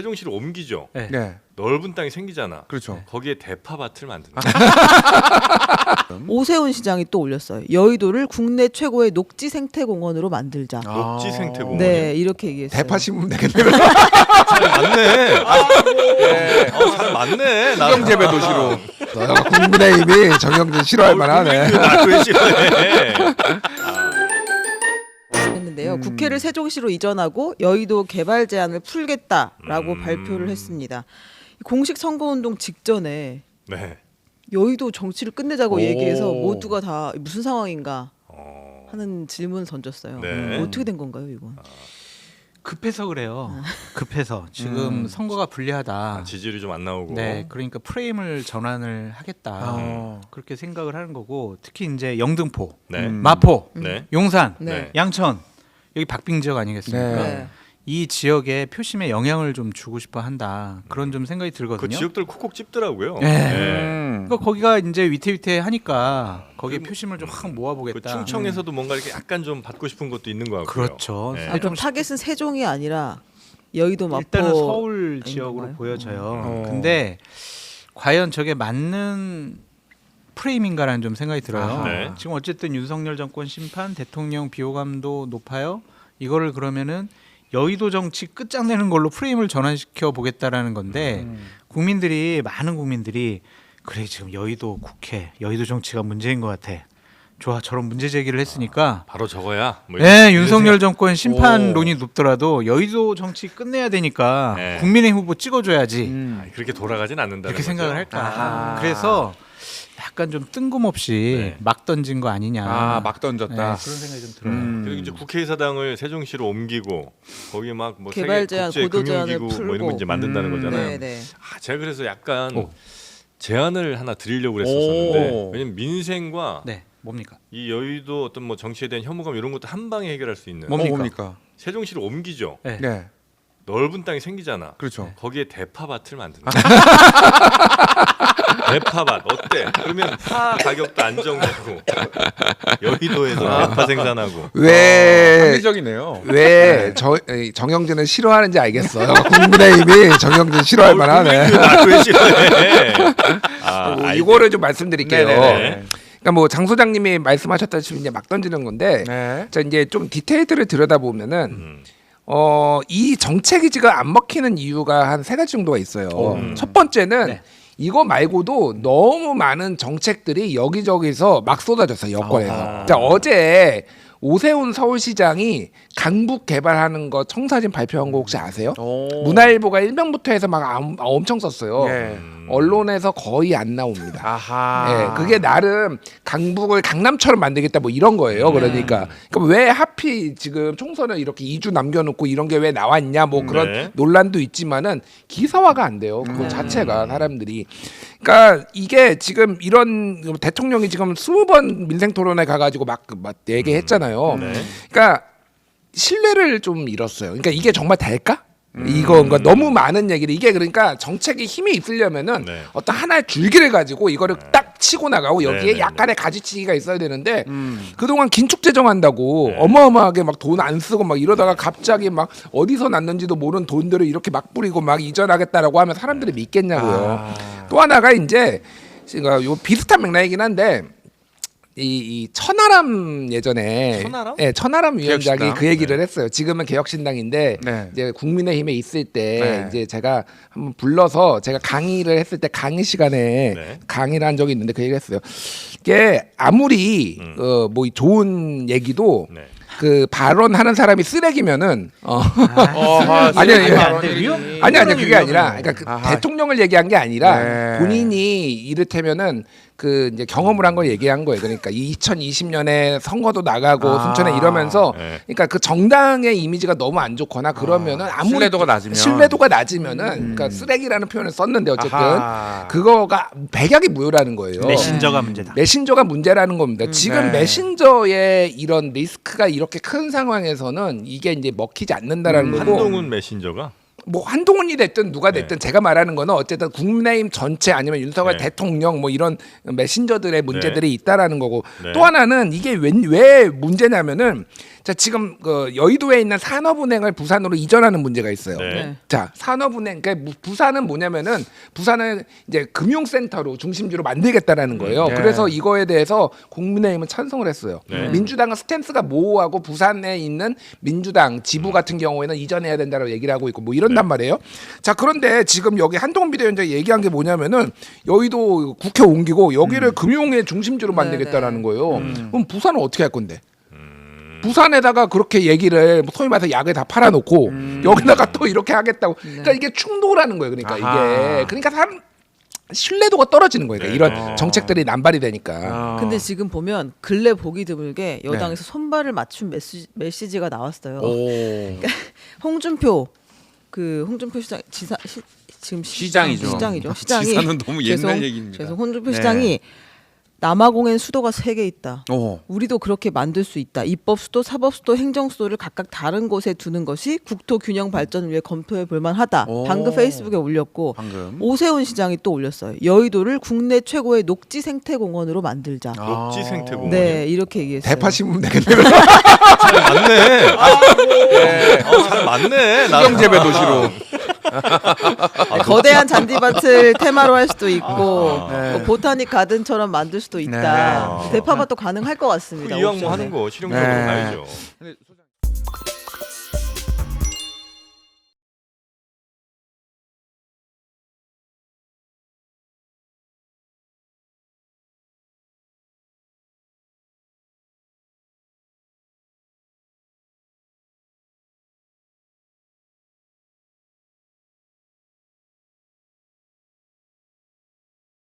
세종시를 옮기죠. 네. 네. 넓은 땅이 생기잖아. 그렇죠. 거기에 대파밭을 만든다. 오세훈 시장이 또 올렸어요. 여의도를 국내 최고의 녹지 생태공원으로 만들자. 녹지 생태공원. 네, 이렇게 얘기했어요. 대파 심으면 되겠네요. 잘 맞네. 잘 맞네. 수경재배 도시로. 국민의힘이 정영진 싫어할 만하네. 나왜 싫어해? 했는데요. 국회를 세종시로 이전하고 여의도 개발 제한을 풀겠다라고 발표를 했습니다. 공식 선거운동 직전에 네. 여의도 정치를 끝내자고 오. 얘기해서 모두가 다 무슨 상황인가 어. 하는 질문을 던졌어요. 네. 어떻게 된 건가요, 이건? 급해서 그래요. 급해서 지금 선거가 불리하다. 지지율이 좀 안 나오고. 네, 그러니까 프레임을 전환을 하겠다. 어. 그렇게 생각을 하는 거고 특히 이제 영등포, 네. 마포, 네. 용산, 네. 양천 여기 박빙 지역 아니겠습니까? 네. 이 지역의 표심에 영향을 좀 주고 싶어 한다. 그런 좀 생각이 그 들거든요. 지역들 콕콕 찝더라고요. 네. 네. 그러니까 거기가 이제 위태위태하니까 거기에 표심을 좀 확 그 모아보겠다. 충청에서도 뭔가 이렇게 약간 좀 받고 싶은 것도 있는 것 같고요. 그렇죠. 네. 아, 그럼 타겟은 세종이 아니라 여의도 마포 일단은 서울 아닌 지역으로 건가요? 보여져요. 근데 과연 저게 맞는 프레임인가라는 좀 생각이 들어요. 아하. 네. 지금 어쨌든 윤석열 정권 심판, 대통령 비호감도 높아요. 이거를 그러면은 여의도 정치 끝장내는 걸로 프레임을 전환시켜 보겠다라는 건데 국민들이 많은 국민들이 그래 지금 여의도 국회, 여의도 정치가 문제인 것 같아. 좋아 저런 문제 제기를 했으니까 바로 저거야. 뭐 네, 이런 윤석열 생각. 정권 심판론이 높더라도 여의도 정치 끝내야 되니까 네. 국민의 후보 찍어줘야지 아, 그렇게 돌아가진 않는다. 이렇게 생각을 할까. 아하. 그래서 약간 좀 뜬금없이 네. 막 던진 거 아니냐. 아, 막 네, 던졌다. 그런 생각이 좀 들어요. 그리고 이제 국회의사당을 세종시로 옮기고 거기 막뭐 개발 제한, 고도 제한을 뭐 이런 거 풀고. 이제 만든다는 거잖아요. 네, 네. 아, 제가 그래서 약간 오. 제안을 하나 드리려고 그랬었는데 오. 왜냐면 민생과 네, 뭡니까? 이 여의도 어떤 뭐 정치에 대한 혐오감 이런 것도 한 방에 해결할 수 있는 뭡니까? 뭡니까? 세종시를 옮기죠. 네. 네. 넓은 땅이 생기잖아. 그렇죠. 거기에 대파밭을 만든다. 대파밭 어때? 그러면 파 가격도 안정되고 여의도에서 대파 생산하고 왜 합리적이네요. 왜 정영진을 싫어하는지 알겠어요. 국민의힘이 정영진 싫어할 만하네. 나왜 싫어해? 아, 이거를 좀 말씀드릴게요. 네네네. 그러니까 뭐 장 소장님이 말씀하셨다시피 이제 막 던지는 건데, 네. 자 이제 좀 디테일들을 들여다 보면은 음. 이 정책 의지가 안 먹히는 이유가 한 세 가지 정도가 있어요. 첫 번째는 네. 이거 말고도 너무 많은 정책들이 여기저기서 막 쏟아졌어요, 여권에서. 자, 어제 오세훈 서울시장이 강북 개발하는 거 청사진 발표한 거 혹시 아세요? 문화일보가 일면부터 해서 막 엄청 썼어요. 예. 언론에서 거의 안 나옵니다. 아하. 예, 그게 나름 강북을 강남처럼 만들겠다 뭐 이런 거예요. 그러니까 왜 하필 지금 총선을 이렇게 2주 남겨놓고 이런 게 왜 나왔냐 뭐 그런 네. 논란도 있지만은 기사화가 안 돼요. 그거 자체가 사람들이. 그러니까 이게 지금 이런 대통령이 지금 20번 민생 토론에 가가지고 막 얘기했잖아요. 네. 그러니까 신뢰를 좀 잃었어요. 그러니까 이게 정말 될까? 이거 그러니까 너무 많은 얘기를 이게 그러니까 정책에 힘이 있으려면은 네. 어떤 하나의 줄기를 가지고 이거를 딱 치고 나가고 여기에 네, 약간의 가지치기가 있어야 되는데 그동안 긴축 재정한다고 네. 어마어마하게 막 돈 안 쓰고 막 이러다가 갑자기 막 어디서 났는지도 모르는 돈들을 이렇게 막 뿌리고 막 이전하겠다라고 하면 사람들이 믿겠냐고요. 또 하나가 이제 그러니까 요 비슷한 맥락이긴 한데 이 천하람 예전에 천하람? 예, 천하람 위원장이 개혁신당? 그 얘기를 했어요. 지금은 개혁신당인데 네. 이제 국민의힘에 있을 때 네. 이제 제가 한번 불러서 제가 강의를 했을 때 강의 시간에 네. 강의를 한 적이 있는데 그 얘기를 했어요. 이게 아무리 뭐 좋은 얘기도 네. 그 발언하는 사람이 쓰레기면은 아니 아니 아니 그게 아니라 그러니까 그 아하. 대통령을 얘기한 게 아니라 네. 본인이 이를테면은 그 이제 경험을 한 걸 얘기한 거예요. 그러니까 2020년에 선거도 나가고 순천에 이러면서 네. 그러니까 그 정당의 이미지가 너무 안 좋거나 그러면은 아무리 신뢰도가 낮으면은 그러니까 쓰레기라는 표현을 썼는데 어쨌든 아하. 그거가 백약이 무효라는 거예요. 메신저가 문제다. 메신저가 문제라는 겁니다. 지금 네. 메신저의 이런 리스크가 이렇게 큰 상황에서는 이게 이제 먹히지 않는다라는 거고 한동훈 메신저가 뭐 한동훈이 됐든 누가 됐든 제가 말하는 거는 어쨌든 국민의힘 전체 아니면 윤석열 네. 대통령 뭐 이런 메신저들의 문제들이 있다라는 거고 네. 또 하나는 이게 왜 문제냐면은 자 지금 그 여의도에 있는 산업은행을 부산으로 이전하는 문제가 있어요. 네. 네. 자 산업은행 그러니까 부산은 뭐냐면은 부산을 이제 금융센터로 중심지로 만들겠다라는 거예요. 네. 그래서 이거에 대해서 국민의힘은 찬성을 했어요. 네. 민주당은 스탠스가 모호하고 부산에 있는 민주당 지부 같은 경우에는 이전해야 된다고 얘기를 하고 있고 뭐 이런단 말이에요. 자 그런데 지금 여기 한동훈 비대위원장이 얘기한 게 뭐냐면은 여의도 국회 옮기고 여기를 금융의 중심지로 만들겠다라는 거예요. 그럼 부산은 어떻게 할 건데? 부산에다가 그렇게 얘기를 소위 말해서 약을 다 팔아놓고 여기다가 또 이렇게 하겠다고. 그러니까 이게 충돌하는 거예요. 그러니까 아하. 이게 그러니까 사람 신뢰도가 떨어지는 거예요. 그러니까 네. 이런 정책들이 남발이 되니까. 근데 지금 보면 근래 보기 드물게 여당에서 손발을 맞춘 메시지가 나왔어요. 홍준표 지금 시장이죠. 시장이 지사는 너무 옛날 죄송, 얘기입니다. 죄송 홍준표 네. 시장이 남아공엔 수도가 3개 있다. 오. 우리도 그렇게 만들 수 있다. 입법 수도, 사법 수도, 행정 수도를 각각 다른 곳에 두는 것이 국토 균형 발전을 위해 검토해 볼 만하다. 오. 방금 페이스북에 올렸고 방금. 오세훈 시장이 또 올렸어요. 여의도를 국내 최고의 녹지 생태 공원으로 만들자. 녹지 생태 공원. 네, 이렇게 얘기했어요. 대파 심으면 되겠네요. 맞네. 잘 맞네. 수경재배 도시로. 거대한 잔디밭을 테마로 할 수도 있고 아. 뭐 보타닉 가든처럼 만들 수도 있다. 네. 대파밭도 가능할 것 같습니다. 이왕 뭐 옵션에. 하는 거 실용적으로 네. 가야죠.